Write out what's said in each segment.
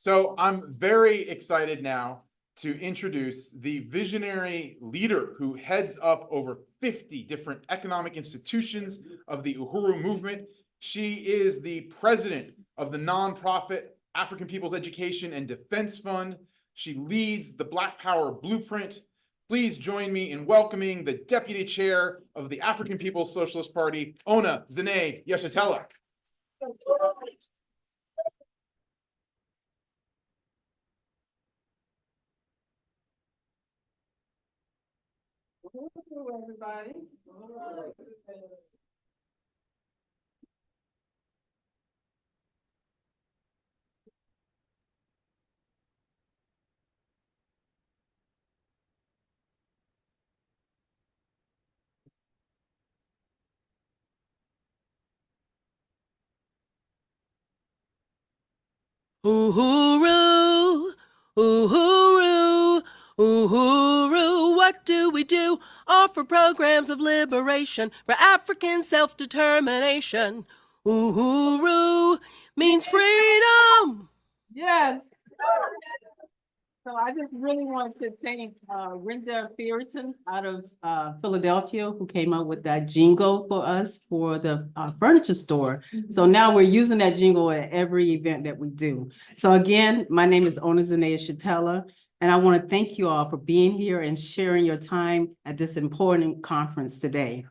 So I'm very excited now to introduce the visionary leader who heads up over 50 different economic institutions of the Uhuru movement. She is the president of the nonprofit African People's Education and Defense Fund. She leads the Black Power Blueprint. Please join me in welcoming the deputy chair of the African People's Socialist Party, Ona Zené Yeshitela. Hello, everybody. Uhuru, Uhuru, Uhuru, what do we do? Offer programs of liberation for African self-determination. Uhuru means freedom. Yes. So I just really want to thank Renda Fearton out of Philadelphia, who came up with that jingle for us for the furniture store. So now we're using that jingle at every event that we do. So again, my name is Ona Zené Yeshitela, and I want to thank you all for being here and sharing your time at this important conference today.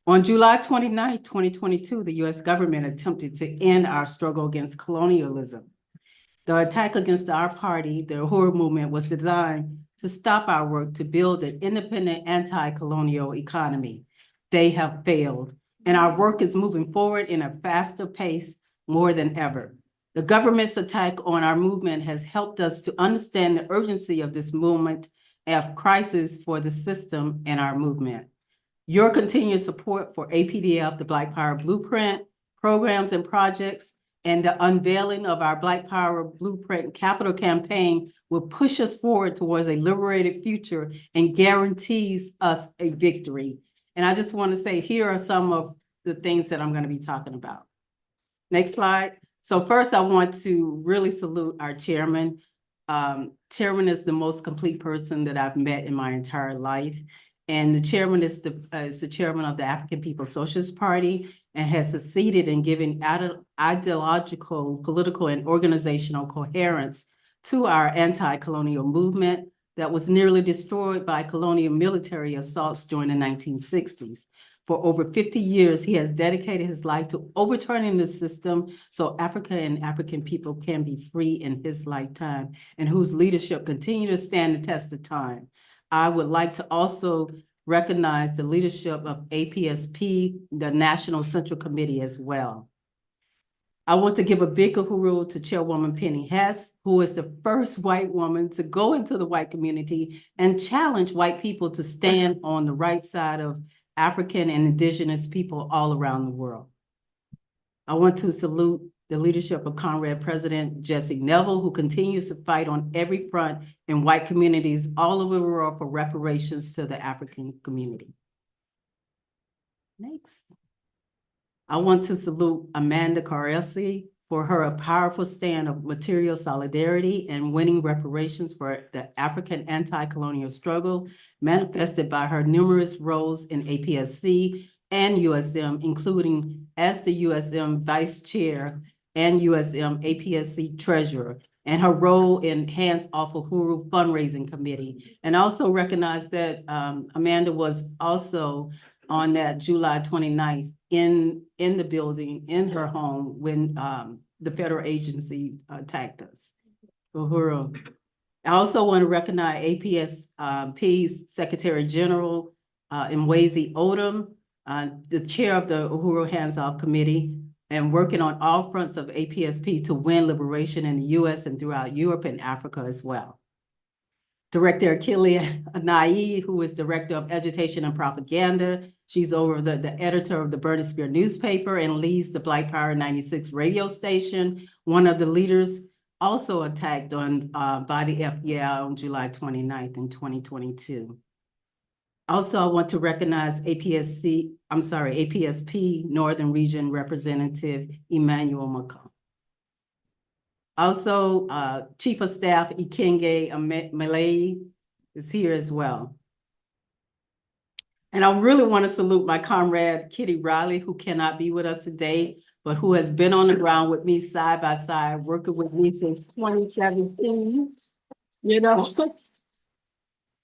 On July 29, 2022, the U.S. government attempted to end our struggle against colonialism. The attack against our party, the Uhuru movement, was designed to stop our work to build an independent anti-colonial economy. They have failed, and our work is moving forward in a faster pace more than ever. The government's attack on our movement has helped us to understand the urgency of this moment of crisis for the system and our movement. Your continued support for APDF, the Black Power Blueprint, programs and projects, and the unveiling of our Black Power Blueprint capital campaign will push us forward towards a liberated future and guarantees us a victory. And I just want to say, here are some of the things that I'm going to be talking about. Next slide. So first, I want to really salute our chairman. Chairman is the most complete person that I've met in my entire life. And the chairman is the chairman of the African People's Socialist Party and has succeeded in giving ideological, political, and organizational coherence to our anti-colonial movement that was nearly destroyed by colonial military assaults during the 1960s. For over 50 years, he has dedicated his life to overturning the system so Africa and African people can be free in his lifetime, and whose leadership continue to stand the test of time. I would like to also recognize the leadership of APSP, the National Central Committee as well. I want to give a big uhuru to Chairwoman Penny Hess, who is the first white woman to go into the white community and challenge white people to stand on the right side of African and indigenous people all around the world. I want to salute the leadership of Comrade President Jesse Neville, who continues to fight on every front in white communities all over the world for reparations to the African community. Next. I want to salute Amanda Caresi for her powerful stand of material solidarity and winning reparations for the African anti-colonial struggle, manifested by her numerous roles in APSC and USM, including as the USM Vice Chair and USM APSC Treasurer, and her role in Hands Off Uhuru Fundraising Committee. And also recognize that Amanda was also on that July 29th in the building, in her home, when the federal agency attacked us. Uhuru. I also want to recognize APSP's Secretary General Mwezi Odom, the chair of the Uhuru Hands Off Committee, and working on all fronts of APSP to win liberation in the US and throughout Europe and Africa as well. Director Achille Nai, who is Director of Education and Propaganda. She's over the editor of the Burning Spear newspaper and leads the Black Power 96 radio station. One of the leaders also attacked on by the FBI on July 29th in 2022. Also, I want to recognize APSP Northern Region Representative Emmanuel McComb. Also, Chief of Staff Ikenge Malay is here as well. And I really want to salute my comrade Kitty Riley, who cannot be with us today, but who has been on the ground with me side by side, working with me since 2017. You know,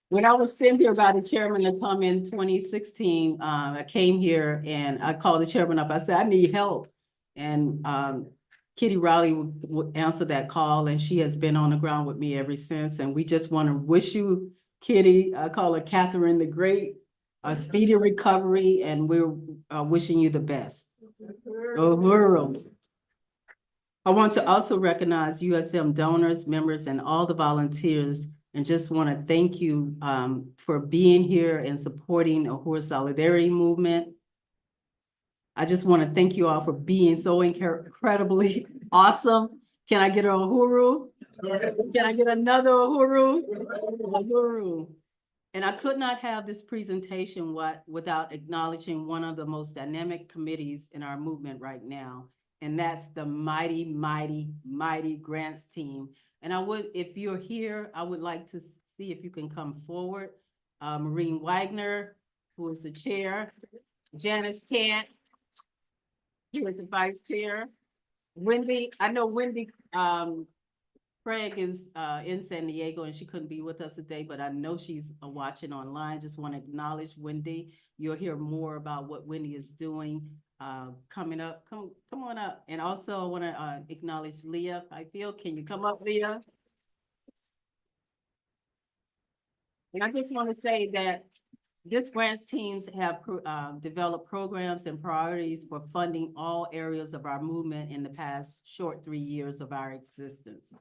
when I was sent here by the chairman to come in 2016, I came here and I called the chairman up. I said, I need help. And Kitty Riley would answer that call, and she has been on the ground with me ever since. And we just want to wish you, Kitty, I call her Catherine the Great, a speedy recovery, and we're wishing you the best. Uhuru. I want to also recognize USM donors, members, and all the volunteers, and just want to thank you for being here and supporting Uhuru Solidarity Movement. I just want to thank you all for being so incredibly awesome. Can I get an Uhuru? Can I get another Uhuru? Uhuru. And I could not have this presentation without acknowledging one of the most dynamic committees in our movement right now. And that's the mighty, mighty, mighty grants team. And I would, if you're here, I would like to see if you can come forward. Maureen Wagner, who is the chair. Janice Kant, who is the vice chair. Wendy, I know Wendy Craig is in San Diego and she couldn't be with us today, but I know she's watching online. Just want to acknowledge Wendy. You'll hear more about what Wendy is doing coming up. Come on up. And also I want to acknowledge Leah. I feel, can you come up, Leah? And I just want to say that this grant teams have developed programs and priorities for funding all areas of our movement in the past short 3 years of our existence.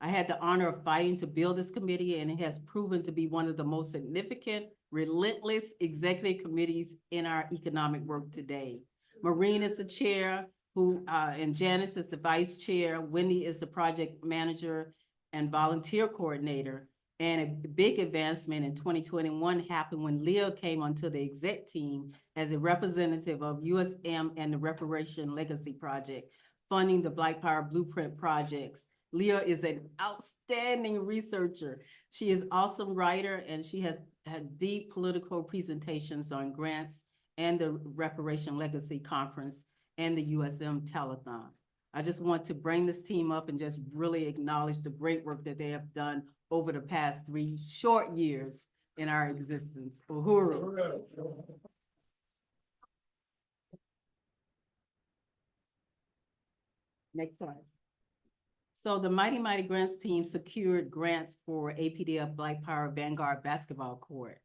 I had the honor of fighting to build this committee, and it has proven to be one of the most significant, relentless executive committees in our economic work today. Maureen is the chair, and Janice is the vice chair. Wendy is the project manager and volunteer coordinator. And a big advancement in 2021 happened when Leah came onto the exec team as a representative of USM and the Reparation Legacy Project, funding the Black Power Blueprint projects. Leah is an outstanding researcher. She is an awesome writer, and she has had deep political presentations on grants and the Reparation Legacy Conference and the USM Telethon. I just want to bring this team up and just really acknowledge the great work that they have done over the past 3 short years in our existence. Uhuru. Next slide. So the Mighty Mighty Grants team secured grants for APDF Black Power Vanguard basketball court.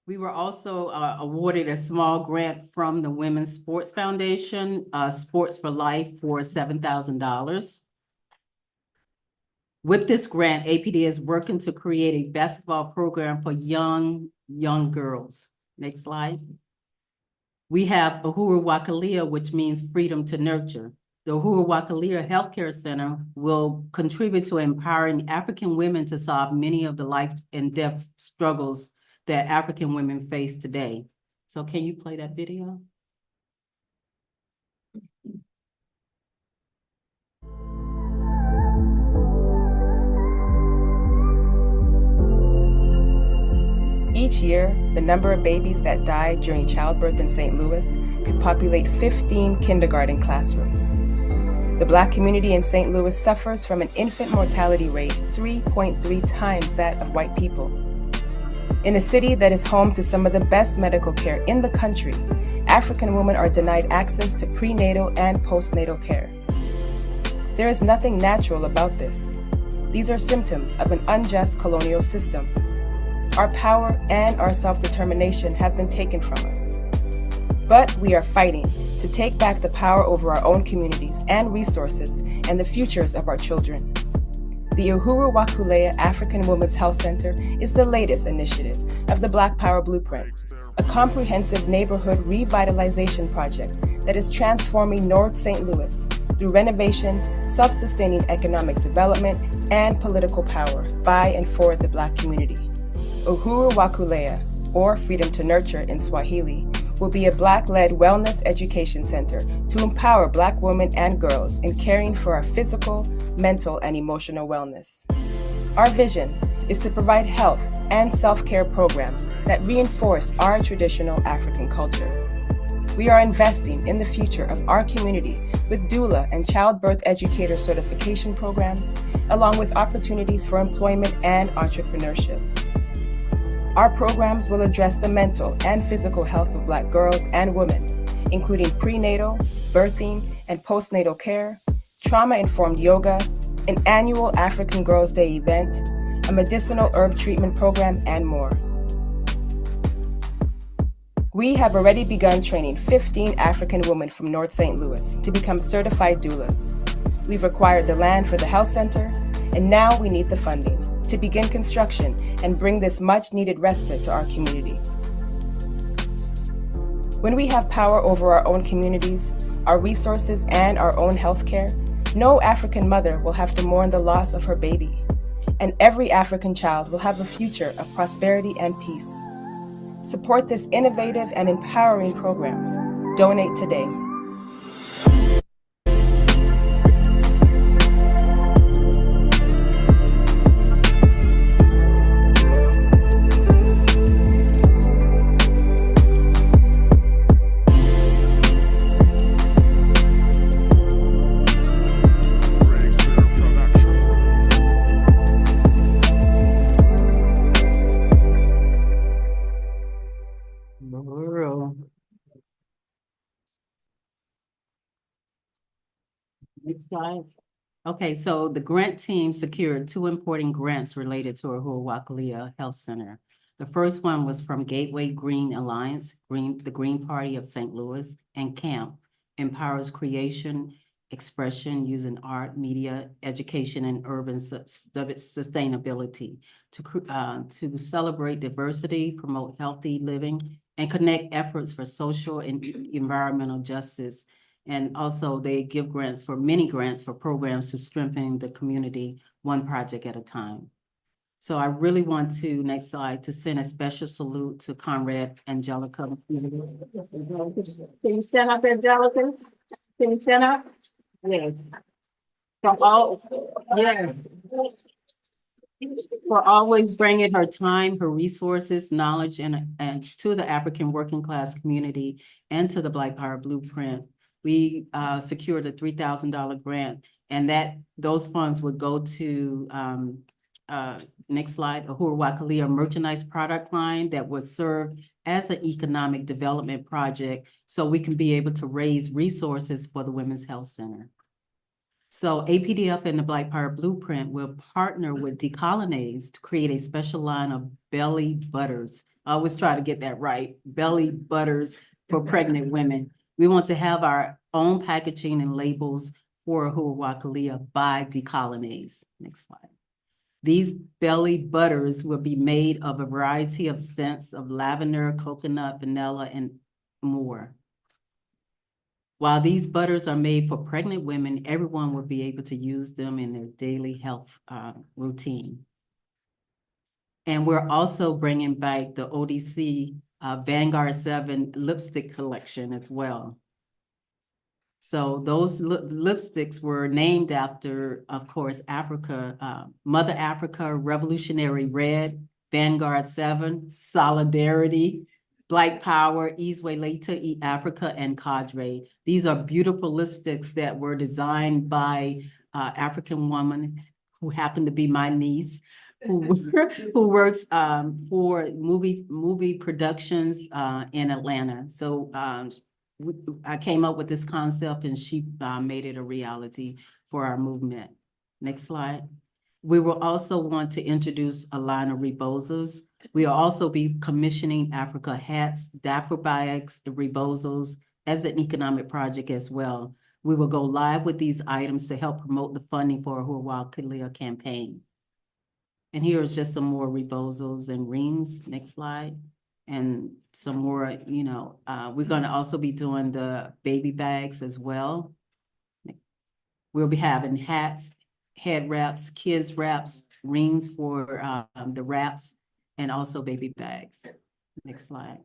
We were also awarded a small grant from the Women's Sports Foundation, Sports for Life, for $7,000. With this grant, APD is working to create a basketball program for young girls. Next slide. We have Uhuru Wakalia, which means freedom to nurture. The Uhuru Wakalia Healthcare Center will contribute to empowering African women to solve many of the life and death struggles that African women face today. So can you play that video? Each year, the number of babies that die during childbirth in St. Louis could populate 15 kindergarten classrooms. The Black community in St. Louis suffers from an infant mortality rate 3.3 times that of white people. In a city that is home to some of the best medical care in the country, African women are denied access to prenatal and postnatal care. There is nothing natural about this. These are symptoms of an unjust colonial system. Our power and our self-determination have been taken from us. But we are fighting to take back the power over our own communities and resources and the futures of our children. The Uhuru Wakalia African Women's Health Center is the latest initiative of the Black Power Blueprint, a comprehensive neighborhood revitalization project that is transforming North St. Louis through renovation, self-sustaining economic development, and political power by and for the Black community. Uhuru Wakalia, or Freedom to Nurture in Swahili, will be a Black-led wellness education center to empower Black women and girls in caring for our physical, mental, and emotional wellness. Our vision is to provide health and self-care programs that reinforce our traditional African culture. We are investing in the future of our community with doula and childbirth educator certification programs, along with opportunities for employment and entrepreneurship. Our programs will address the mental and physical health of Black girls and women, including prenatal, birthing, and postnatal care, trauma-informed yoga, an annual African Girls' Day event, a medicinal herb treatment program, and more. We have already begun training 15 African women from North St. Louis to become certified doulas. We've acquired the land for the health center, and now we need the funding to begin construction and bring this much-needed respite to our community. When we have power over our own communities, our resources, and our own healthcare, no African mother will have to mourn the loss of her baby, and every African child will have a future of prosperity and peace. Support this innovative and empowering program. Donate today. Uhuru. Next slide. Okay, so the grant team secured 2 important grants related to Uhuru Health Center. The first one was from Gateway Green Alliance, the Green Party of St. Louis, and CAMP, empowers creation, expression using art, media, education, and urban sustainability to celebrate diversity, promote healthy living, and connect efforts for social and environmental justice. And also they give many grants for programs to strengthen the community, one project at a time. So I really want to, next slide, to send a special salute to Comrade Angelica. Can you stand up, Angelica? Can you stand up? Yes. Yes. For always bringing her time, her resources, knowledge, and to the African working class community and to the Black Power Blueprint. We secured a $3,000 grant, and those funds would go to next slide, Uhuru merchandise product line that would serve as an economic development project, so we can be able to raise resources for the Women's Health Center. So APDF and the Black Power Blueprint will partner with Decolonize to create a special line of belly butters. I always try to get that right, belly butters for pregnant women. We want to have our own packaging and labels for Uhuru by Decolonize. Next slide. These belly butters will be made of a variety of scents of lavender, coconut, vanilla, and more. While these butters are made for pregnant women, everyone will be able to use them in their daily health routine. And we're also bringing back the ODC Vanguard 7 lipstick collection as well. So those lipsticks were named after, of course, Africa, Mother Africa, Revolutionary Red, Vanguard 7, Solidarity, Black Power, Izwe Africa, and Cadre. These are beautiful lipsticks that were designed by African woman who happened to be my niece, who works for movie productions in Atlanta. So I came up with this concept, and she made it a reality for our movement. Next slide. We will also want to introduce a line of rebozos. We'll also be commissioning Africa hats, diaper bags, and rebozos as an economic project as well. We will go live with these items to help promote the funding for our Uhuru campaign. And here is just some more rebozos and rings. Next slide. And some more, we're going to also be doing the baby bags as well. We'll be having hats, head wraps, kids wraps, rings for the wraps, and also baby bags. Next slide.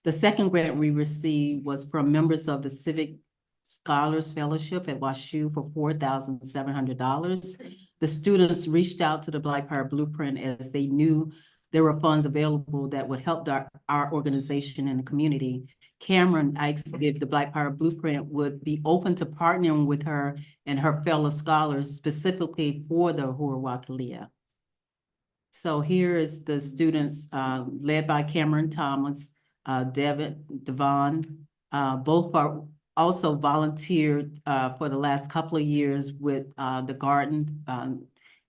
The second grant we received was from members of the Civic Scholars Fellowship at WashU for $4,700. The students reached out to the Black Power Blueprint as they knew there were funds available that would help our organization and the community. Cameron asked if the Black Power Blueprint would be open to partnering with her and her fellow scholars specifically for the Uhuru Wakalia. So here is the students led by Cameron Thomas, Devon, both are also volunteered for the last couple of years with the garden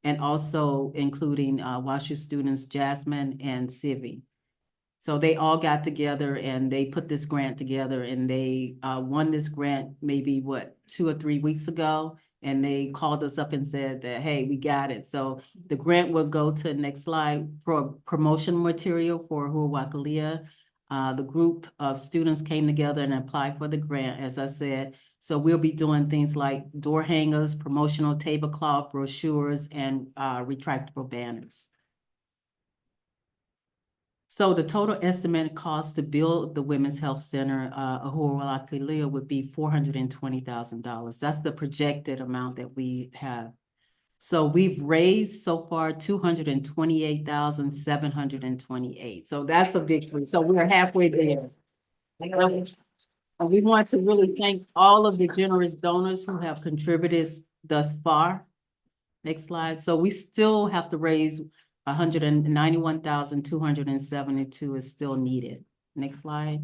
and also including WashU students Jasmine and Civi. So they all got together and they put this grant together and they won this grant maybe 2 or 3 weeks ago. And they called us up and said that, hey, we got it. So the grant will go to, next slide, for promotion material for Uhuru Wakalia. The group of students came together and applied for the grant, as I said. So we'll be doing things like door hangers, promotional tablecloth, brochures, and retractable banners. So the total estimated cost to build the Women's Health Center, Uhuru Wakalia, would be $420,000. That's the projected amount that we have. So we've raised so far $228,728. So that's a victory. So we're halfway there. And we want to really thank all of the generous donors who have contributed thus far. Next slide. So we still have to raise $191,272 is still needed. Next slide.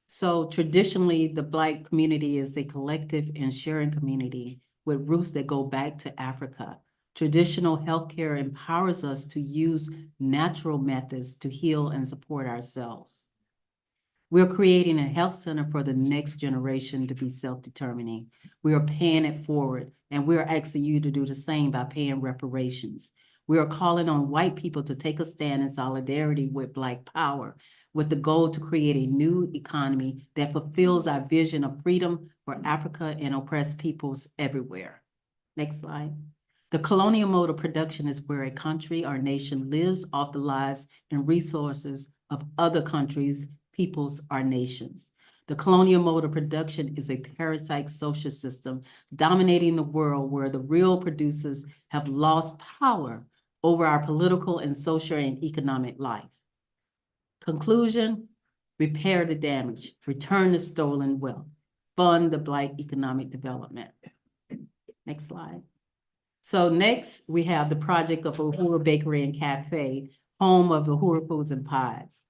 So traditionally, the Black community is a collective and sharing community with roots that go back to Africa. Traditional healthcare empowers us to use natural methods to heal and support ourselves. We're creating a health center for the next generation to be self-determining. We are paying it forward, and we're asking you to do the same by paying reparations. We are calling on white people to take a stand in solidarity with Black power, with the goal to create a new economy that fulfills our vision of freedom for Africa and oppressed peoples everywhere. Next slide. The colonial mode of production is where a country or nation lives off the lives and resources of other countries, peoples, or nations. The colonial mode of production is a parasite social system dominating the world where the real producers have lost power over our political and social and economic life. Conclusion, repair the damage, return the stolen wealth, fund the Black economic development. Next slide. So next, we have the project of Uhuru Bakery and Cafe, home of Uhuru Foods and Pies.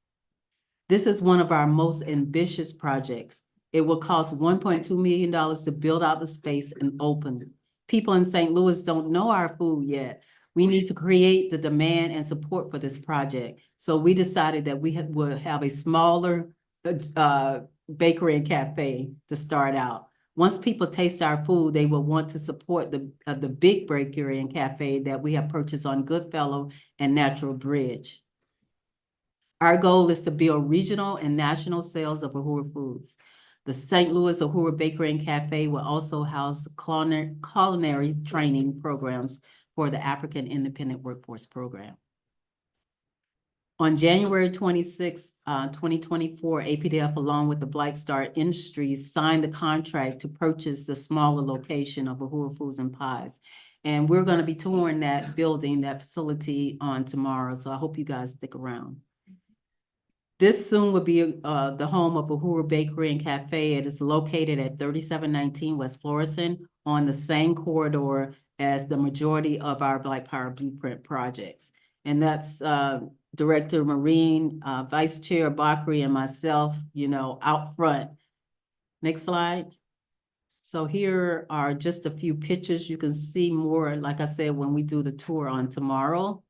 This is one of our most ambitious projects. It will cost $1.2 million to build out the space and open. People in St. Louis don't know our food yet. We need to create the demand and support for this project. So we decided that we would have a smaller bakery and cafe to start out. Once people taste our food, they will want to support the big bakery and cafe that we have purchased on Goodfellow and Natural Bridge. Our goal is to build regional and national sales of Uhuru Foods. The St. Louis Uhuru Bakery and Cafe will also house culinary training programs for the African Independent Workforce Program. On January 26, 2024, APDF, along with the Black Star Industries, signed the contract to purchase the smaller location of Uhuru Foods and Pies. And we're going to be touring that building, that facility on tomorrow. So I hope you guys stick around. This soon will be the home of Uhuru Bakery and Cafe. It is located at 3719 West Florissant on the same corridor as the majority of our Black Power Blueprint projects. And that's Director Marine, Vice Chair Bakri, and myself, out front. Next slide. So here are just a few pictures. You can see more, like I said, when we do the tour on tomorrow.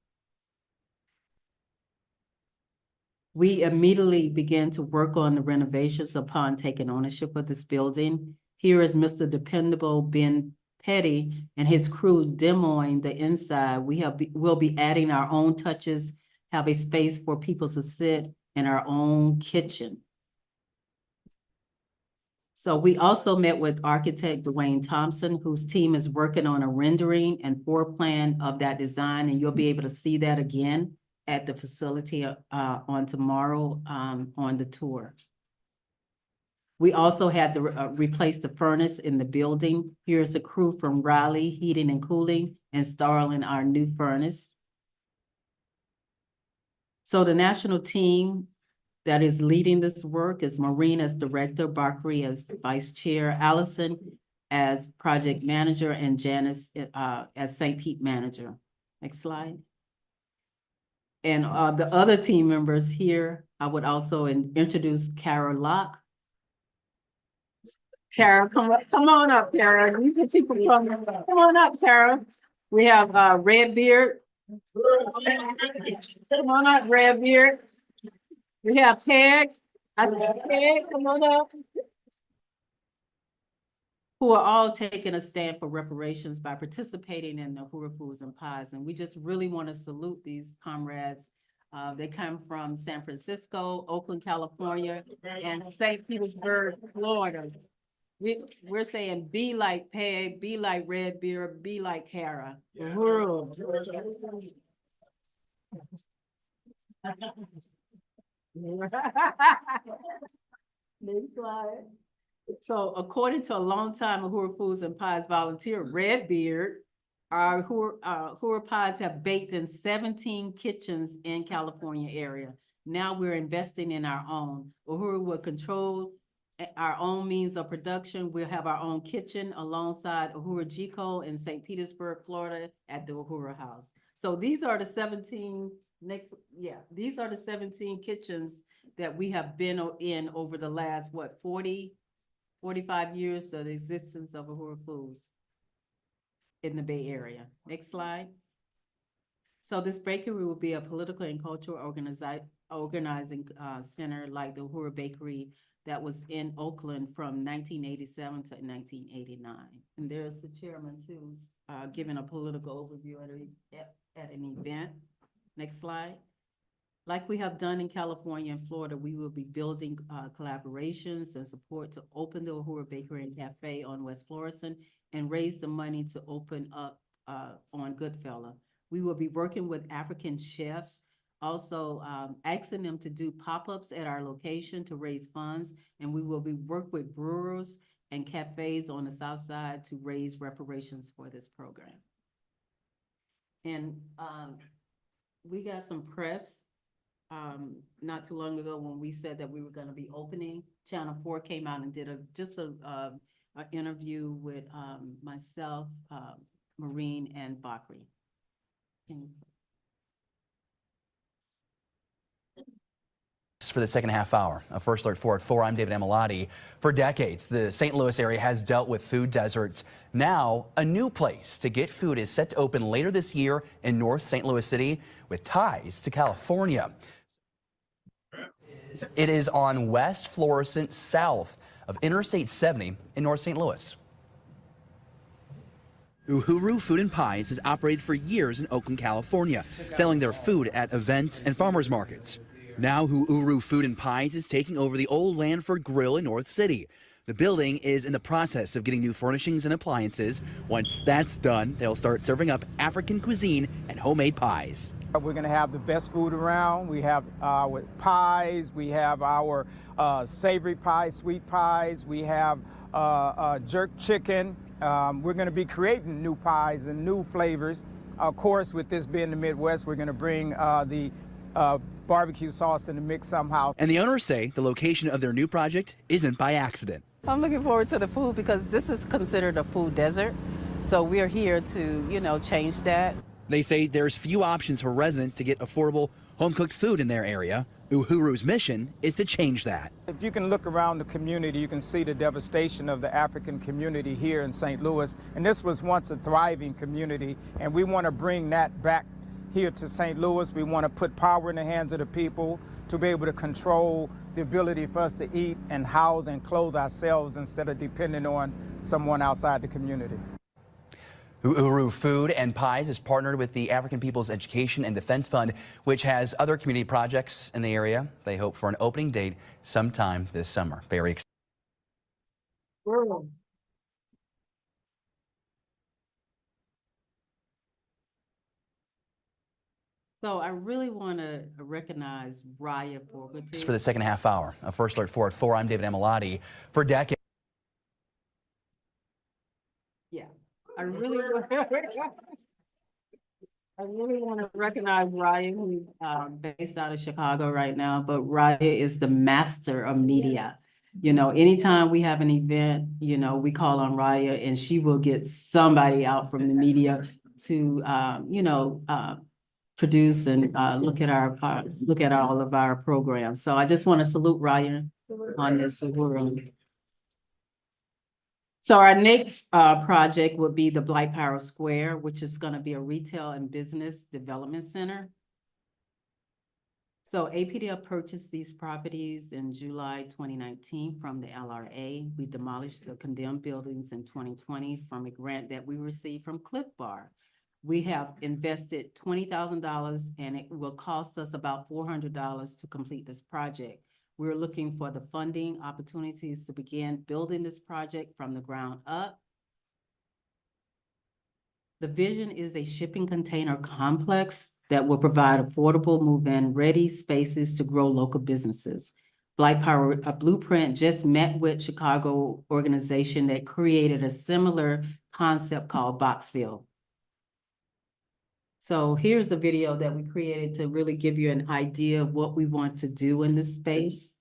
We immediately began to work on the renovations upon taking ownership of this building. Here is Mr. Dependable Ben Petty and his crew demoing the inside. We'll be adding our own touches, have a space for people to sit, in our own kitchen. So we also met with architect Dwayne Thompson, whose team is working on a rendering and floor plan of that design, and you'll be able to see that again at the facility on tomorrow on the tour. We also had to replace the furnace in the building. Here's a crew from Raleigh Heating and Cooling installing our new furnace. So the national team that is leading this work is Maureen as director, Bakri as vice chair, Allison as project manager, and Janice as St. Pete manager. Next slide. And the other team members here, I would also introduce Kara Locke. Kara, come on up, Kara. These are people coming. Come on up, Kara. We have Redbeard. Come on up, Redbeard. We have Peg. I said, Peg, come on up. Who are all taking a stand for reparations by participating in the Uhuru Foods and Pies. And we just really want to salute these comrades. They come from San Francisco, Oakland, California, and St. Petersburg, Florida. We're saying be like Peg, be like Redbeard, be like Kara. Uhuru. Next slide. So according to a longtime Uhuru Foods and Pies volunteer, Redbeard, our Uhuru Pies have baked in 17 kitchens in California area. Now we're investing in our own. Uhuru will control our own means of production. We'll have our own kitchen alongside Uhuru Gico in St. Petersburg, Florida at the Uhuru House. So these are the 17 these are the 17 kitchens that we have been in over the last, 45 years of the existence of Uhuru Foods in the Bay Area. Next slide. So this bakery will be a political and cultural organizing center like the Uhuru Bakery that was in Oakland from 1987 to 1989. And there's the chairman too, giving a political overview at an event. Next slide. Like we have done in California and Florida, we will be building collaborations and support to open the Uhuru Bakery and Cafe on West Florissant and raise the money to open up on Goodfella. We will be working with African chefs, also asking them to do pop-ups at our location to raise funds, and we will be work with brewers and cafes on the South Side to raise reparations for this program. And we got some press not too long ago when we said that we were going to be opening. Channel 4 came out and did an interview with myself, Maureen, and Bakri. For the second half hour of First Alert 4 at 4, I'm David Amilati. For decades, the St. Louis area has dealt with food deserts. Now, a new place to get food is set to open later this year in North St. Louis City with ties to California. It is on West Florissant, south of Interstate 70 in North St. Louis. Uhuru Food and Pies has operated for years in Oakland, California, selling their food at events and farmers markets. Now Uhuru Food and Pies is taking over the old Lanford Grill in North City. The building is in the process of getting new furnishings and appliances. Once that's done, they'll start serving up African cuisine and homemade pies. We're going to have the best food around. We have our pies, we have our savory pies, sweet pies, we have jerk chicken. We're going to be creating new pies and new flavors. Of course, with this being the Midwest, we're going to bring the barbecue sauce in the mix somehow. And the owners say the location of their new project isn't by accident. I'm looking forward to the food because this is considered a food desert. So we're here to, change that. They say there's few options for residents to get affordable home-cooked food in their area. Uhuru's mission is to change that. If you can look around the community, you can see the devastation of the African community here in St. Louis. And this was once a thriving community, and we want to bring that back here to St. Louis. We want to put power in the hands of the people to be able to control the ability for us to eat and house and clothe ourselves instead of depending on someone outside the community. Uhuru Food and Pies has partnered with the African People's Education and Defense Fund, which has other community projects in the area. They hope for an opening date sometime this summer. Very excited. So I really want to recognize Raya Fogarty. For the second half hour of First Alert 4 at 4, I'm David Amilati. For decades. Yeah, I really want to recognize Raya, who's based out of Chicago right now, but Raya is the master of media. You know, anytime we have an event, you know, we call on Raya and she will get somebody out from the media to, produce and look at all of our programs. So I just want to salute Raya on this. So our next project would be the Blight Power Square, which is going to be a retail and business development center. So APDF purchased these properties in July 2019 from the LRA. We demolished the condemned buildings in 2020 from a grant that we received from Cliff Bar. We have invested $20,000 and it will cost us about $400 to complete this project. We're looking for the funding opportunities to begin building this project from the ground up. The vision is a shipping container complex that will provide affordable move-in ready spaces to grow local businesses. Blight Power Blueprint just met with Chicago organization that created a similar concept called Boxville. So here's a video that we created to really give you an idea of what we want to do in this space.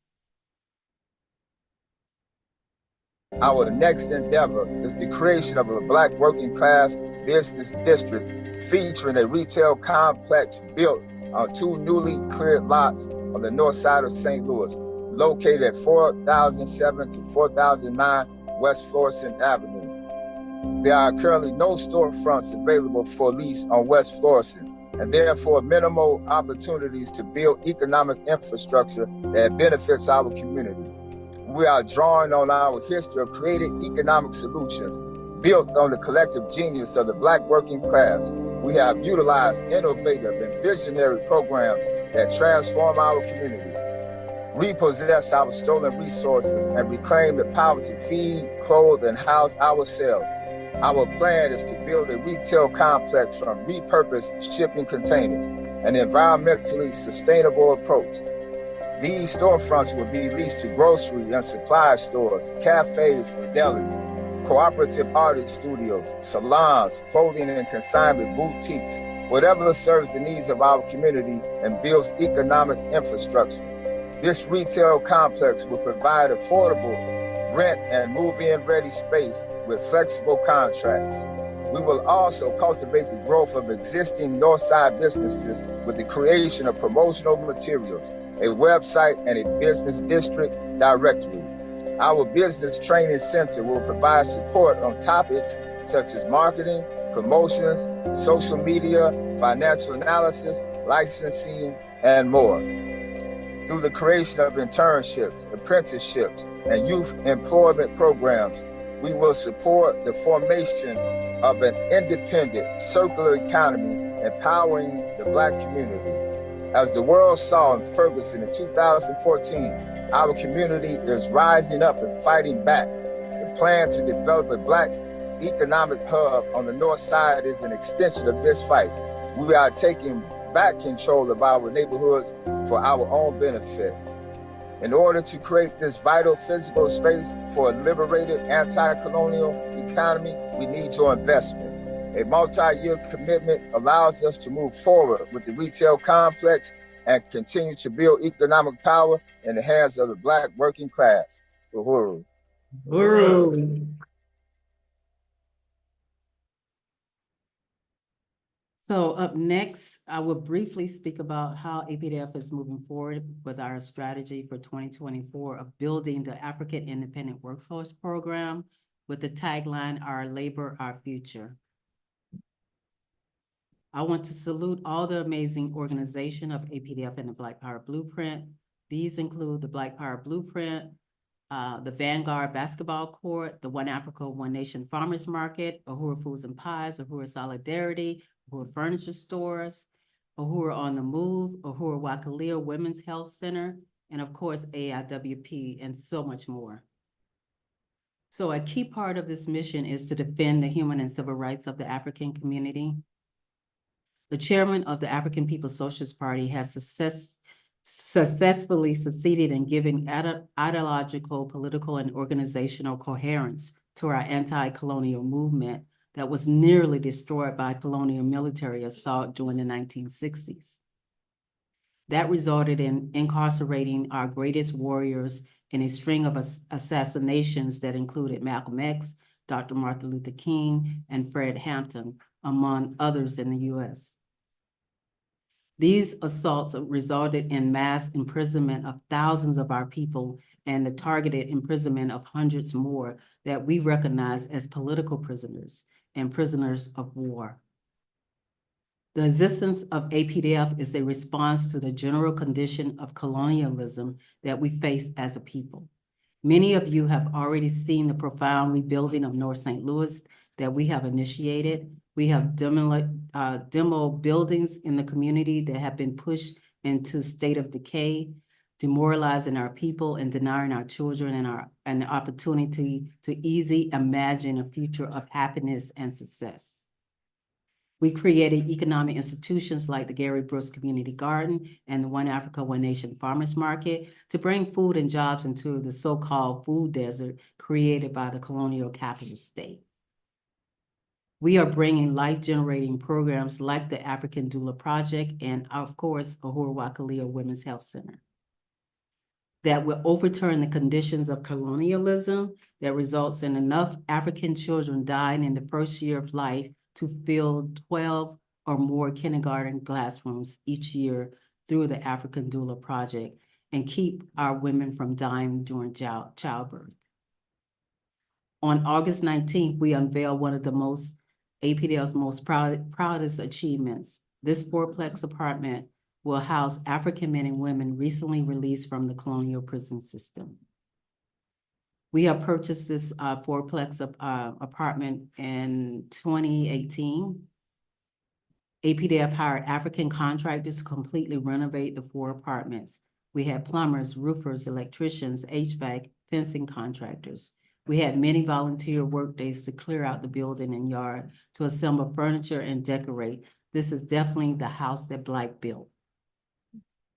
Our next endeavor is the creation of a Black working class business district featuring a retail complex built on 2 newly cleared lots on the north side of St. Louis, located at 4007 to 4009 West Florissant Avenue. There are currently no storefronts available for lease on West Florissant, and therefore minimal opportunities to build economic infrastructure that benefits our community. We are drawing on our history of creating economic solutions built on the collective genius of the Black working class. We have utilized innovative and visionary programs that transform our community, repossess our stolen resources, and reclaim the power to feed, clothe, and house ourselves. Our plan is to build a retail complex from repurposed shipping containers, an environmentally sustainable approach. These storefronts will be leased to grocery and supply stores, cafes and delis, cooperative artist studios, salons, clothing and consignment boutiques, whatever serves the needs of our community and builds economic infrastructure. This retail complex will provide affordable rent and move-in ready space with flexible contracts. We will also cultivate the growth of existing Northside businesses with the creation of promotional materials, a website, and a business district directory. Our business training center will provide support on topics such as marketing, promotions, social media, financial analysis, licensing, and more. Through the creation of internships, apprenticeships, and youth employment programs, we will support the formation of an independent, circular economy, empowering the Black community. As the world saw in Ferguson in 2014, our community is rising up and fighting back. The plan to develop a Black economic hub on the north side is an extension of this fight. We are taking back control of our neighborhoods for our own benefit. In order to create this vital physical space for a liberated anti-colonial economy, we need your investment. A multi-year commitment allows us to move forward with the retail complex and continue to build economic power in the hands of the Black working class. Uhuru. Uhuru. So up next, I will briefly speak about how APDF is moving forward with our strategy for 2024 of building the African Independent Workforce Program with the tagline, "Our Labor, Our Future." I want to salute all the amazing organization of APDF and the Black Power Blueprint. These include the Black Power Blueprint, the Vanguard Basketball Court, the One Africa, One Nation Farmers Market, Uhuru Foods and Pies, Uhuru Solidarity, Uhuru Furniture Stores, Uhuru On the Move, Uhuru Wakalia Women's Health Center, and of course, AIWP, and so much more. So a key part of this mission is to defend the human and civil rights of the African community. The chairman of the African People's Socialist Party has successfully succeeded in giving ideological, political, and organizational coherence to our anti-colonial movement that was nearly destroyed by colonial military assault during the 1960s. That resulted in incarcerating our greatest warriors in a string of assassinations that included Malcolm X, Dr. Martin Luther King, and Fred Hampton, among others in the US. These assaults resulted in mass imprisonment of thousands of our people and the targeted imprisonment of hundreds more that we recognize as political prisoners and prisoners of war. The existence of APDF is a response to the general condition of colonialism that we face as a people. Many of you have already seen the profound rebuilding of North St. Louis that we have initiated. We have demo buildings in the community that have been pushed into state of decay, demoralizing our people and denying our children an opportunity to easily imagine a future of happiness and success. We created economic institutions like the Gary Brooks Community Garden and the One Africa, One Nation Farmers Market to bring food and jobs into the so-called food desert created by the colonial capitalist state. We are bringing life-generating programs like the African Doula Project and, of course, Uhuru Solidarity Women's Health Center that will overturn the conditions of colonialism that results in enough African children dying in the first year of life to fill 12 or more kindergarten classrooms each year through the African Doula Project and keep our women from dying during childbirth. On August 19th, we unveiled one of the APDL's most proudest achievements. This fourplex apartment will house African men and women recently released from the colonial prison system. We have purchased this fourplex apartment in 2018. APDF hired African contractors to completely renovate the 4 apartments. We had plumbers, roofers, electricians, HVAC, fencing contractors. We had many volunteer work days to clear out the building and yard, to assemble furniture and decorate. This is definitely the house that Black built.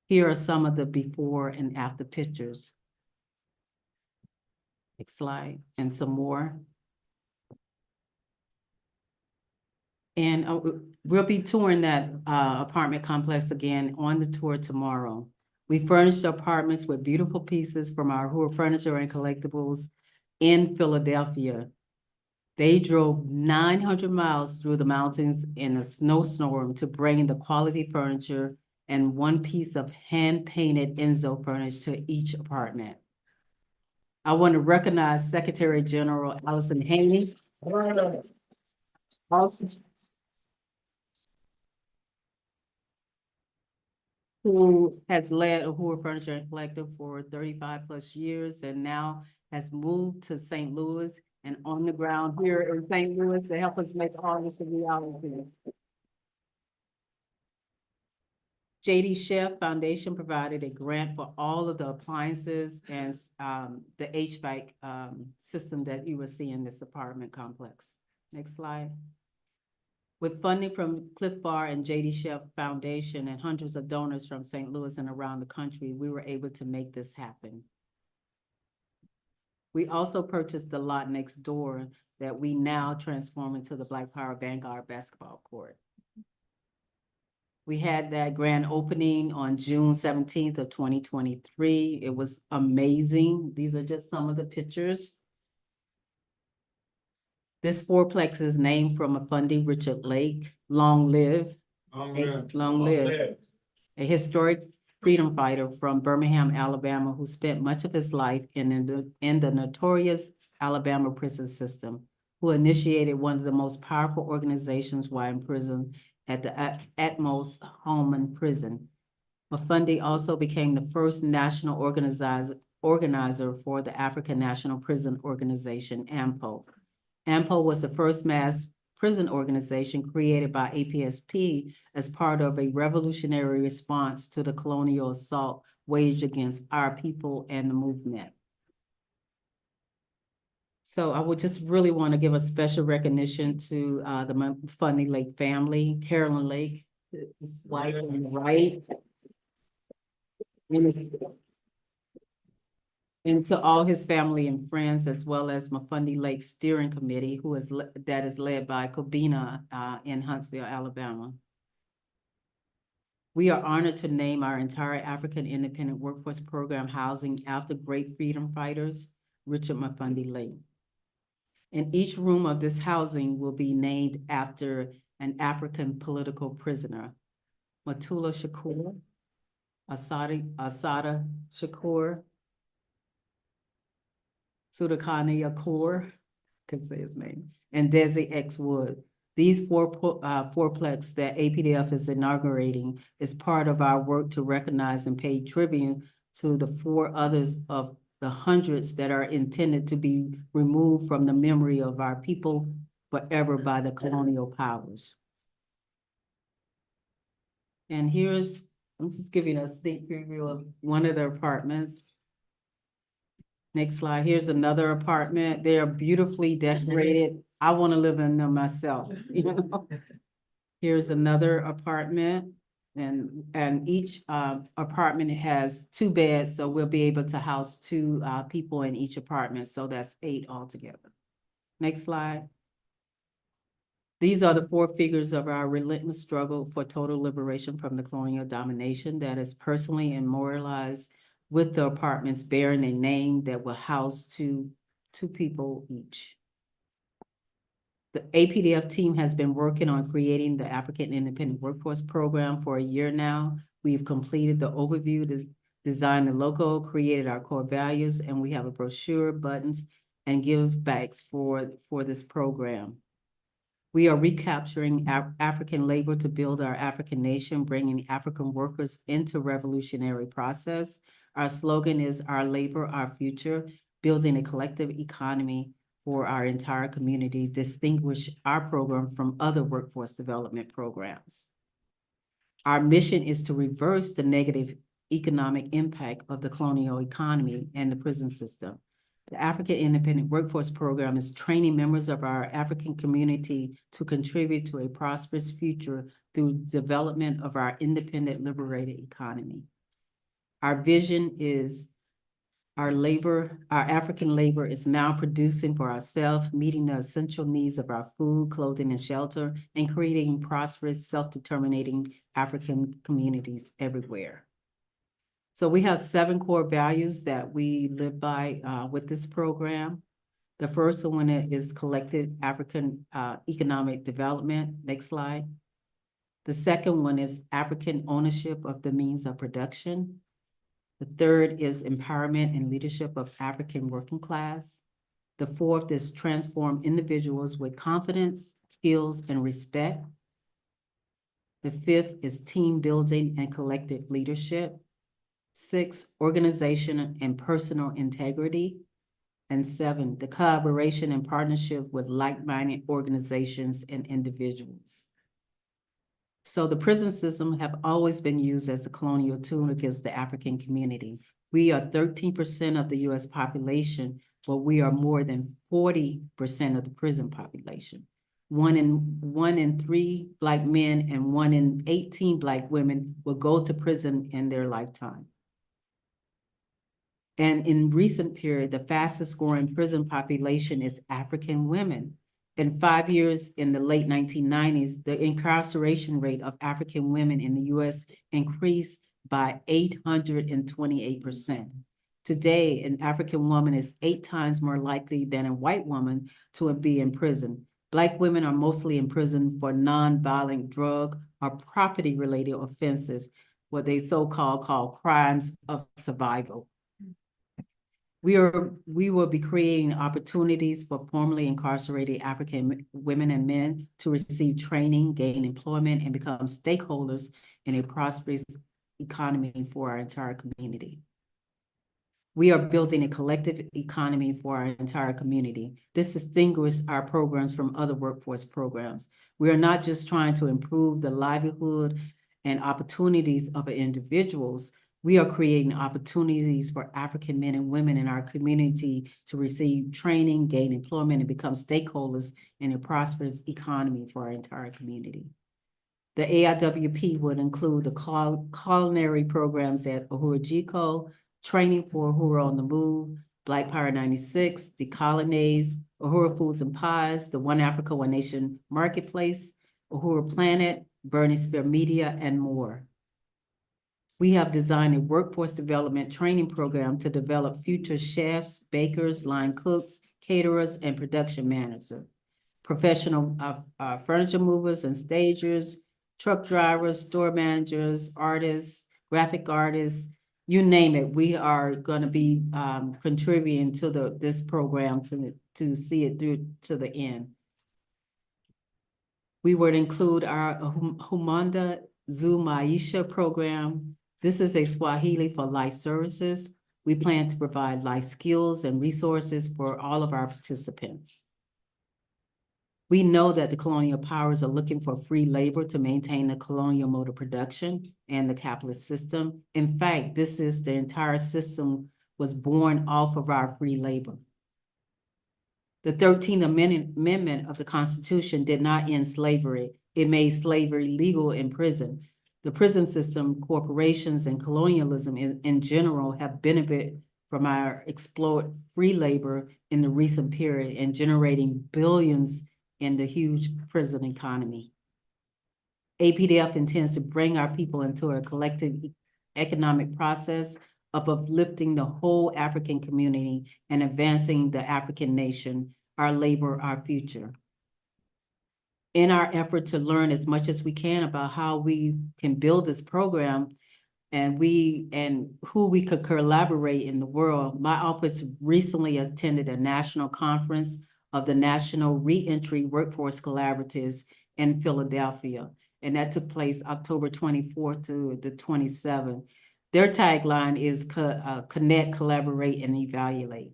Here are some of the before and after pictures. Next slide, and some more. And we'll be touring that apartment complex again on the tour tomorrow. We furnished the apartments with beautiful pieces from our Uhuru Furniture and Collectibles in Philadelphia. They drove 900 miles through the mountains in a snowstorm to bring the quality furniture and one piece of hand-painted Enzo furniture to each apartment. I want to recognize Secretary General Allison Haney, who has led Uhuru Furniture and Collective for 35 plus years and now has moved to St. Louis and on the ground here in St. Louis to help us make all this a reality. JD Chef Foundation provided a grant for all of the appliances and the HVAC system that you will see in this apartment complex. Next slide. With funding from Cliff Bar and JD Chef Foundation and hundreds of donors from St. Louis and around the country, we were able to make this happen. We also purchased the lot next door that we now transform into the Black Power Vanguard basketball court. We had that grand opening on June 17th of 2023. It was amazing. These are just some of the pictures. This fourplex is named from a funding Richard Lake, Long live. A historic freedom fighter from Birmingham, Alabama, who spent much of his life in the notorious Alabama prison system, who initiated one of the most powerful organizations while in prison at the Atmos Holman Prison. Mafundi also became the first national organizer for the African National Prison Organization, AMPO. AMPO was the first mass prison organization created by APSP as part of a revolutionary response to the colonial assault waged against our people and the movement. So I would just really want to give a special recognition to the Mafundi Lake family, Carolyn Lake, It's white and right. And to all his family and friends, as well as Mafundi Lake Steering Committee, that is led by Kobina in Huntsville, Alabama. We are honored to name our entire African Independent Workforce Program housing after great freedom fighters, Richard Mafundi Lake. And each room of this housing will be named after an African political prisoner, Matula Shakur, Asada Shakur, Sudakani Akur, could say his name, and Desi X Wood. These fourplex that APDF is inaugurating is part of our work to recognize and pay tribute to the 4 others of the hundreds that are intended to be removed from the memory of our people forever by the colonial powers. And I'm just giving a sneak preview of one of the apartments. Next slide. Here's another apartment. They are beautifully decorated. I want to live in them myself. You know? Here's another apartment, and each apartment has 2 beds, so we'll be able to house 2 people in each apartment. So that's 8 altogether. Next slide. These are the 4 figures of our relentless struggle for total liberation from the colonial domination that is personally immortalized with the apartments bearing a name that will house two people each. The APDF team has been working on creating the African Independent Workforce Program for a year now. We've completed the overview, designed the logo, created our core values, and we have a brochure, buttons, and give backs for this program. We are recapturing African labor to build our African nation, bringing African workers into revolutionary process. Our slogan is "Our labor, our future," building a collective economy for our entire community, distinguish our program from other workforce development programs. Our mission is to reverse the negative economic impact of the colonial economy and the prison system. The African Independent Workforce Program is training members of our African community to contribute to a prosperous future through development of our independent, liberated economy. Our vision is our African labor is now producing for ourselves, meeting the essential needs of our food, clothing, and shelter, and creating prosperous, self-determinating African communities everywhere. So we have 7 core values that we live by with this program. The first one is collective African economic development. Next slide. The second one is African ownership of the means of production. The third is empowerment and leadership of African working class. The fourth is transform individuals with confidence, skills, and respect. The fifth is team building and collective leadership. 6, organization and personal integrity. And 7, the collaboration and partnership with like-minded organizations and individuals. So the prison system have always been used as a colonial tool against the African community. We are 13% of the US population, but we are more than 40% of the prison population. 1 in 3 Black men and 1 in 18 Black women will go to prison in their lifetime. And in recent period, the fastest growing prison population is African women. In 5 years in the late 1990s, the incarceration rate of African women in the US increased by 828%. Today, an African woman is 8 times more likely than a white woman to be in prison. Black women are mostly in prison for non-violent drug or property-related offenses, what they so-called crimes of survival. We will be creating opportunities for formerly incarcerated African women and men to receive training, gain employment, and become stakeholders in a prosperous economy for our entire community. We are building a collective economy for our entire community. This distinguishes our programs from other workforce programs. We are not just trying to improve the livelihood and opportunities of individuals. We are creating opportunities for African men and women in our community to receive training, gain employment, and become stakeholders in a prosperous economy for our entire community. The AIWP would include the culinary programs at Uhuru Jiko, training for Uhuru on the Move, Black Power 96, Decolonize, Uhuru Foods and Pies, the One Africa, One Nation Marketplace, Uhuru Planet, Burning Spear Media, and more. We have designed a workforce development training program to develop future chefs, bakers, line cooks, caterers, and production managers, professional furniture movers and stagers, truck drivers, store managers, artists, graphic artists, you name it. We are going to be contributing to this program to see it through to the end. We would include our Humanda Zu Maisha program. This is a Swahili for life services. We plan to provide life skills and resources for all of our participants. We know that the colonial powers are looking for free labor to maintain the colonial mode of production and the capitalist system. In fact, the entire system was born off of our free labor. The 13th Amendment of the Constitution did not end slavery. It made slavery legal in prison. The prison system, corporations, and colonialism in general have benefited from our explored free labor in the recent period and generating billions in the huge prison economy. APDF intends to bring our people into a collective economic process of uplifting the whole African community and advancing the African nation, our labor, our future. In our effort to learn as much as we can about how we can build this program and who we could collaborate in the world, my office recently attended a national conference of the National Reentry Workforce Collaboratives in Philadelphia. And that took place October 24th to the 27th. Their tagline is connect, collaborate, and evaluate.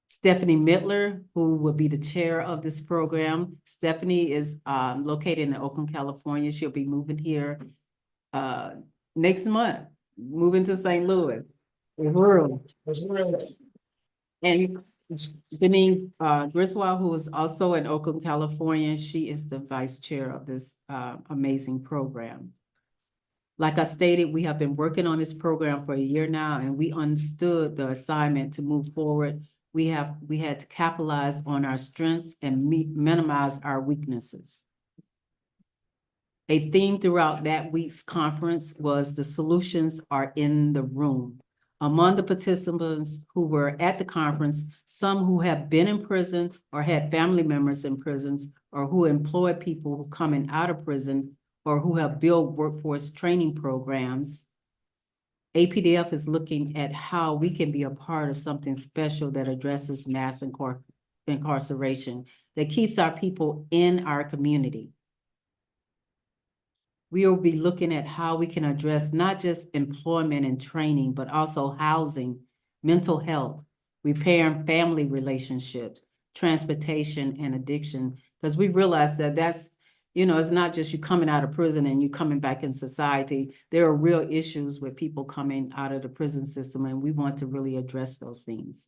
Stephanie Mittler, who will be the chair of this program. Stephanie is located in Oakland, California. She'll be moving here next month, moving to St. Louis. And Janine Griswold, who is also in Oakland, California, she is the vice chair of this amazing program. Like I stated, we have been working on this program for a year now, and we understood the assignment to move forward. We had to capitalize on our strengths and minimize our weaknesses. A theme throughout that week's conference was the solutions are in the room. Among the participants who were at the conference, some who have been in prison or had family members in prisons, or who employ people who coming out of prison, or who have built workforce training programs. APDF is looking at how we can be a part of something special that addresses mass incarceration, that keeps our people in our community. We will be looking at how we can address not just employment and training, but also housing, mental health, repair and family relationships, transportation, and addiction. Because we realize that that's, it's not just you coming out of prison and you coming back in society. There are real issues with people coming out of the prison system, and we want to really address those things.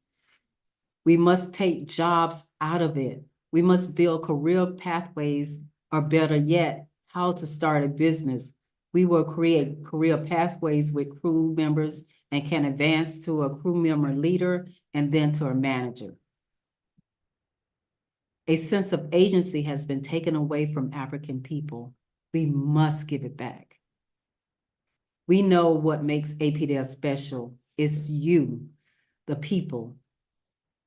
We must take jobs out of it. We must build career pathways, or better yet, how to start a business. We will create career pathways with crew members and can advance to a crew member leader and then to a manager. A sense of agency has been taken away from African people. We must give it back. We know what makes APDF special. It's you, the people.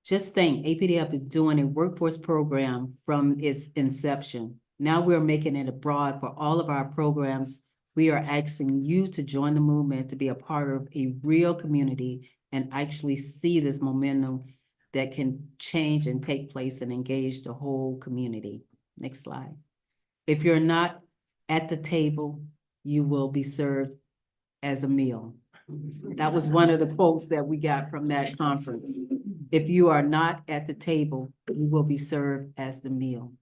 Just think, APDF is doing a workforce program from its inception. Now we're making it abroad for all of our programs. We are asking you to join the movement, to be a part of a real community and actually see this momentum that can change and take place and engage the whole community. Next slide. If you're not at the table, you will be served as a meal. That was one of the quotes that we got from that conference. If you are not at the table, you will be served as the meal.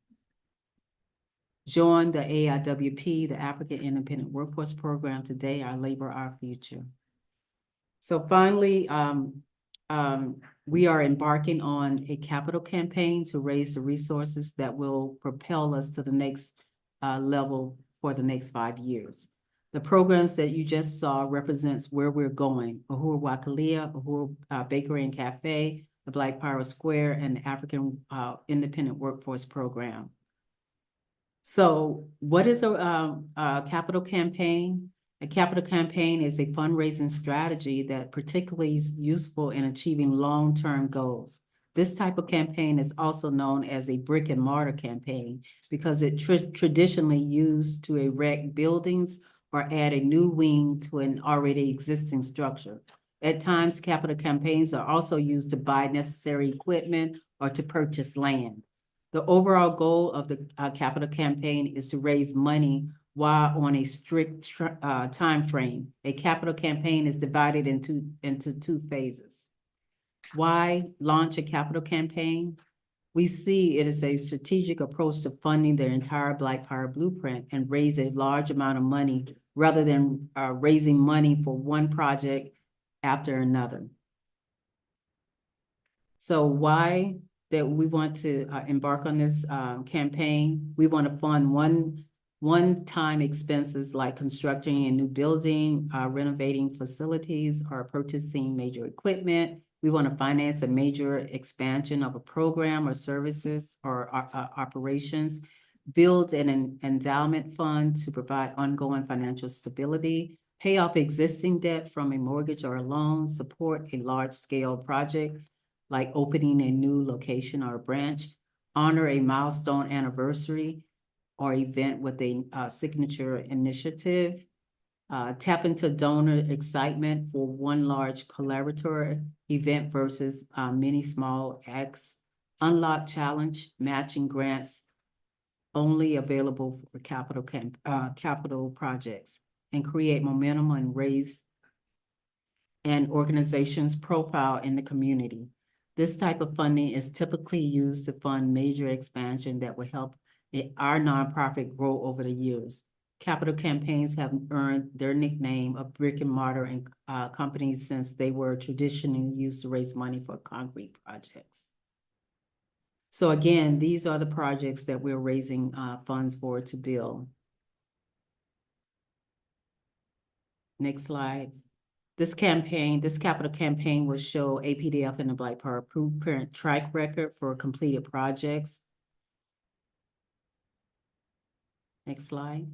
Join the AIWP, the African Independent Workforce Program today, our labor, our future. So finally, we are embarking on a capital campaign to raise the resources that will propel us to the next level for the next 5 years. The programs that you just saw represents where we're going. Uhuru Wakalia, Uhuru Bakery and Cafe, the Black Power Square, and the African Independent Workforce Program. So what is a capital campaign? A capital campaign is a fundraising strategy that particularly is useful in achieving long-term goals. This type of campaign is also known as a brick and mortar campaign because it traditionally used to erect buildings or add a new wing to an already existing structure. At times, capital campaigns are also used to buy necessary equipment or to purchase land. The overall goal of the capital campaign is to raise money while on a strict time frame. A capital campaign is divided into 2 phases. Why launch a capital campaign? We see it as a strategic approach to funding the entire Black Power blueprint and raise a large amount of money rather than raising money for one project after another. So why that we want to embark on this campaign? We want to fund one-time expenses like constructing a new building, renovating facilities, or purchasing major equipment. We want to finance a major expansion of a program or services or operations, build an endowment fund to provide ongoing financial stability, pay off existing debt from a mortgage or a loan, support a large-scale project like opening a new location or a branch, honor a milestone anniversary or event with a signature initiative, tap into donor excitement for one large collaborator event versus many small acts, unlock challenge, matching grants only available for capital projects, and create momentum and raise an organization's profile in the community. This type of funding is typically used to fund major expansion that will help our nonprofit grow over the years. Capital campaigns have earned their nickname of brick and mortar companies since they were traditionally used to raise money for concrete projects. So again, these are the projects that we're raising funds for to build. Next slide. This capital campaign will show APDF and the Black Power Blueprint track record for completed projects. Next slide.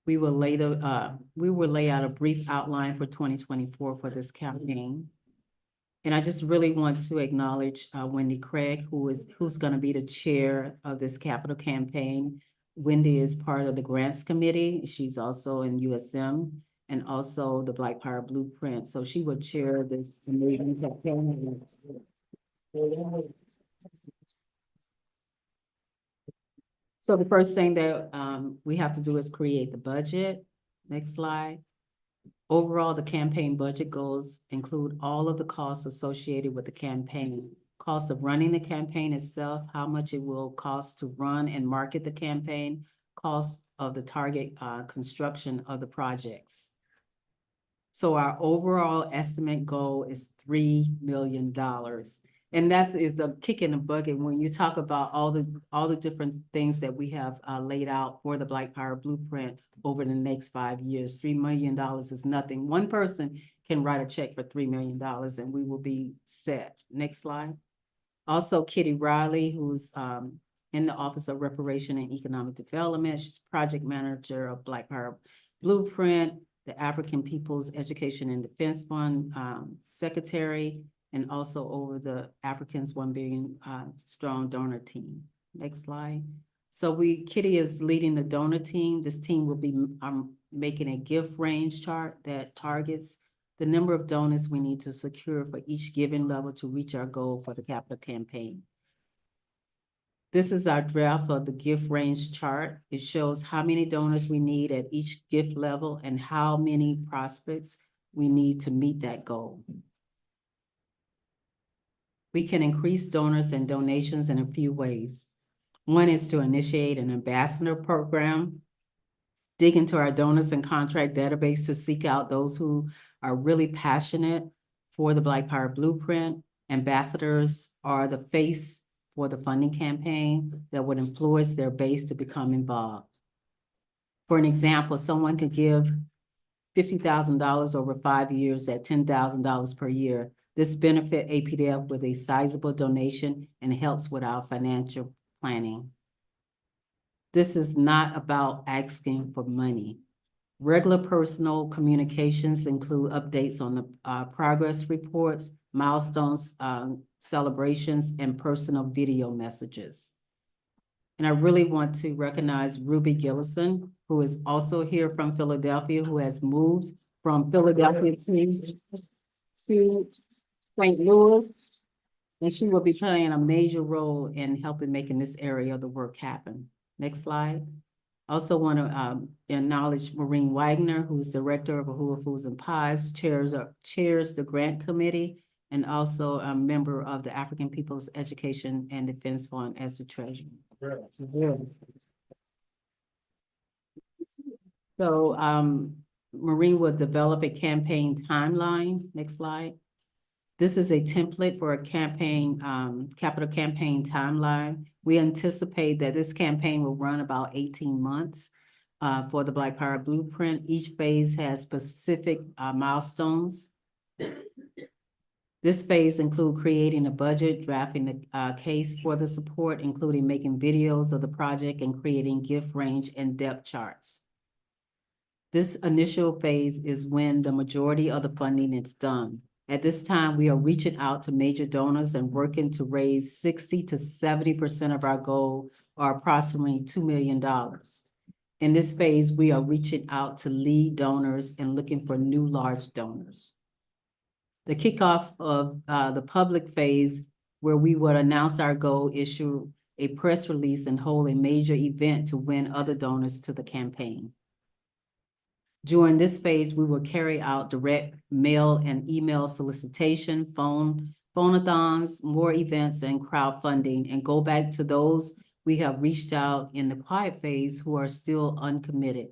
We will lay out a brief outline for 2024 for this campaign. And I just really want to acknowledge Wendy Craig, who's going to be the chair of this capital campaign. Wendy is part of the grants committee. She's also in USM and also the Black Power Blueprint. So she will chair this amazing campaign. So the first thing that we have to do is create the budget. Next slide. Overall, the campaign budget goals include all of the costs associated with the campaign. Cost of running the campaign itself, how much it will cost to run and market the campaign, cost of the target construction of the projects. So our overall estimate goal is $3 million. And that is a kick in the bucket when you talk about all the different things that we have laid out for the Black Power Blueprint over the next 5 years. $3 million is nothing. One person can write a check for $3 million and we will be set. Next slide. Also, Kitty Riley, who's in the Office of Reparation and Economic Development. She's project manager of Black Power Blueprint, the African People's Education and Defense Fund secretary, and also over the Africans 1 Billion Strong donor team. Next slide. So Kitty is leading the donor team. This team will be making a gift range chart that targets the number of donors we need to secure for each given level to reach our goal for the capital campaign. This is our draft of the gift range chart. It shows how many donors we need at each gift level and how many prospects we need to meet that goal. We can increase donors and donations in a few ways. One is to initiate an ambassador program, dig into our donors and contract database to seek out those who are really passionate for the Black Power Blueprint. Ambassadors are the face for the funding campaign that would influence their base to become involved. For an example, someone could give $50,000 over 5 years at $10,000 per year. This benefits APDF with a sizable donation and helps with our financial planning. This is not about asking for money. Regular personal communications include updates on the progress reports, milestones, celebrations, and personal video messages. And I really want to recognize Ruby Gillison, who is also here from Philadelphia, who has moved from Philadelphia to St. Louis. And she will be playing a major role in helping making this area of the work happen. Next slide. Also want to acknowledge Maureen Wagner, who's Director of Uhuru Foods and Pies, chairs the grant committee, and also a member of the African People's Education and Defense Fund as the treasurer. So Maureen will develop a campaign timeline. Next slide. This is a template for a campaign, capital campaign timeline. We anticipate that this campaign will run about 18 months for the Black Power Blueprint. Each phase has specific milestones. This phase includes creating a budget, drafting the case for the support, including making videos of the project and creating gift range and depth charts. This initial phase is when the majority of the funding is done. At this time, we are reaching out to major donors and working to raise 60 to 70% of our goal, or approximately $2 million. In this phase, we are reaching out to lead donors and looking for new large donors. The kickoff of the public phase, where we would announce our goal, issue a press release, and hold a major event to win other donors to the campaign. During this phase, we will carry out direct mail and email solicitation, phone-a-thons, more events, and crowdfunding, and go back to those we have reached out in the quiet phase who are still uncommitted.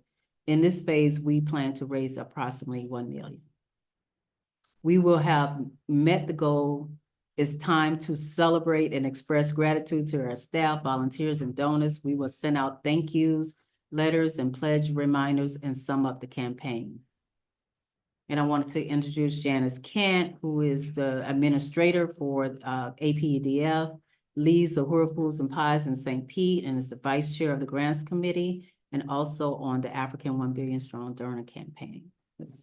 In this phase, we plan to raise approximately $1 million. We will have met the goal. It's time to celebrate and express gratitude to our staff, volunteers, and donors. We will send out thank yous, letters, and pledge reminders, and sum up the campaign. And I wanted to introduce Janice Kent, who is the administrator for APDF, leads the Uhuru Foods and Pies in St. Pete, and is the vice chair of the grants committee, and also on the African 1 Billion Strong Donor Campaign.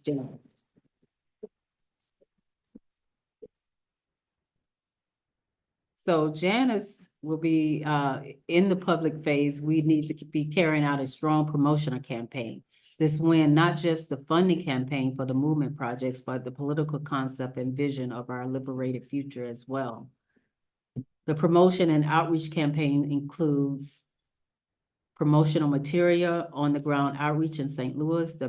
Janice. So Janice will be in the public phase. We need to be carrying out a strong promotional campaign. This win, not just the funding campaign for the movement projects, but the political concept and vision of our liberated future as well. The promotion and outreach campaign includes promotional material, on-the-ground outreach in St. Louis, the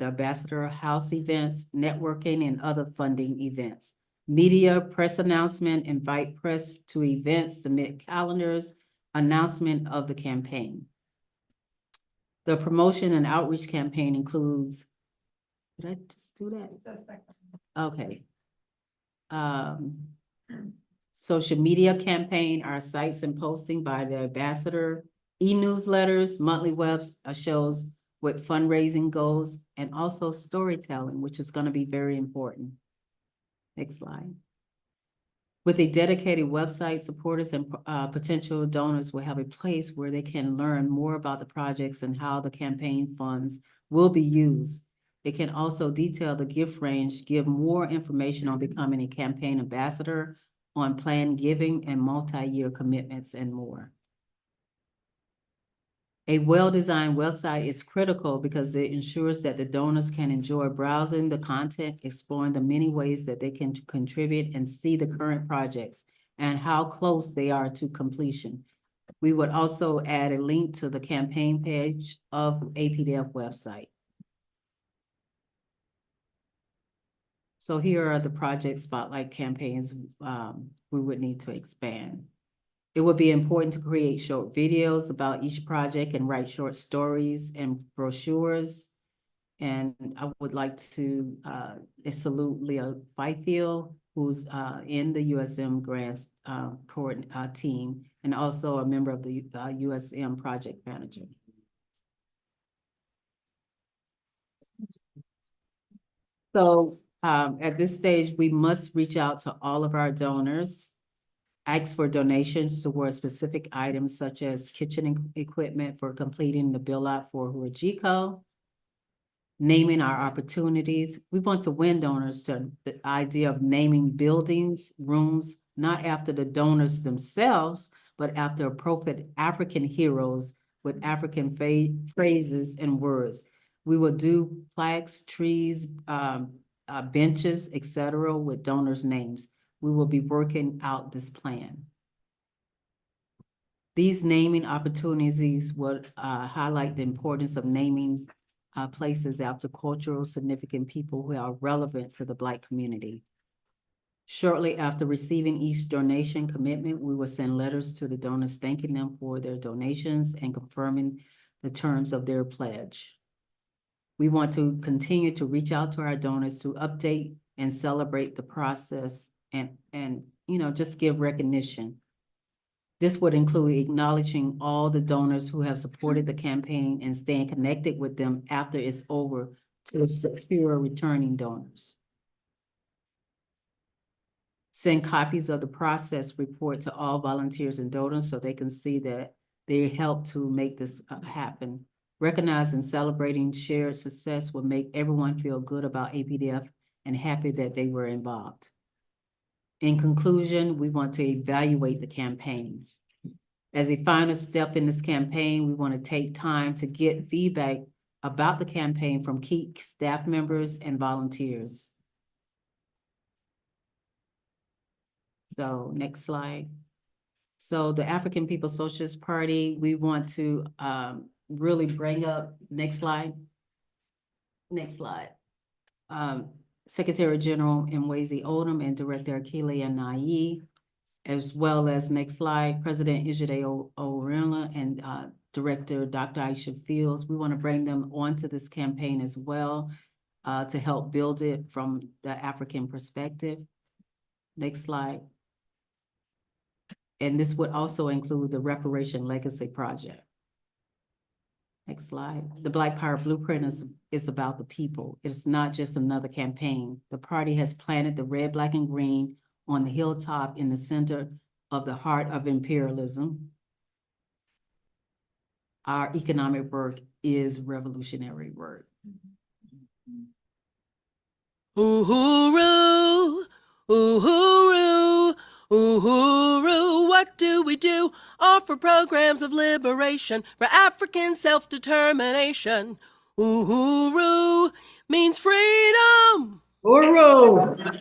Ambassador House events, networking, and other funding events. Media, press announcement, invite press to events, submit calendars, announcement of the campaign. The promotion and outreach campaign includes, did I just do that? Okay. Social media campaign, our sites and posting by the ambassador, e-newsletters, monthly web shows with fundraising goals, and also storytelling, which is going to be very important. Next slide. With a dedicated website, supporters and potential donors will have a place where they can learn more about the projects and how the campaign funds will be used. It can also detail the gift range, give more information on becoming a campaign ambassador, on planned giving and multi-year commitments, and more. A well-designed website is critical because it ensures that the donors can enjoy browsing the content, exploring the many ways that they can contribute, and see the current projects and how close they are to completion. We would also add a link to the campaign page of APDF website. So here are the project spotlight campaigns we would need to expand. It would be important to create short videos about each project and write short stories and brochures. And I would like to salute Leah Byfield, who's in the USM grants team, and also a member of the USM project manager. So at this stage, we must reach out to all of our donors, ask for donations towards specific items such as kitchen equipment for completing the bill out for Hurajico, naming our opportunities. We want to win donors to the idea of naming buildings, rooms, not after the donors themselves, but after appropriate African heroes with African phrases and words. We will do plaques, trees, benches, etc., with donors' names. We will be working out this plan. These naming opportunities will highlight the importance of naming places after cultural significant people who are relevant to the Black community. Shortly after receiving each donation commitment, we will send letters to the donors thanking them for their donations and confirming the terms of their pledge. We want to continue to reach out to our donors to update and celebrate the process and just give recognition. This would include acknowledging all the donors who have supported the campaign and staying connected with them after it's over to secure returning donors. Send copies of the process report to all volunteers and donors so they can see that they helped to make this happen. Recognizing and celebrating shared success will make everyone feel good about APDF and happy that they were involved. In conclusion, we want to evaluate the campaign. As a final step in this campaign, we want to take time to get feedback about the campaign from key staff members and volunteers. So next slide. So the African People's Socialist Party, we want to really bring up, next slide. Next slide. Secretary General Mwezi Odom and Director Akile Anayi, as well as, next slide, President Ejide Orunla and Director Dr. Aisha Fields. We want to bring them onto this campaign as well to help build it from the African perspective. Next slide. And this would also include the Reparation Legacy Project. Next slide. The Black Power Blueprint is about the people. It's not just another campaign. The party has planted the red, black, and green on the hilltop in the center of the heart of imperialism. Our economic work is revolutionary work. Uhuru, Uhuru, Uhuru, what do we do? Offer programs of liberation for African self-determination. Uhuru means freedom. Uhuru!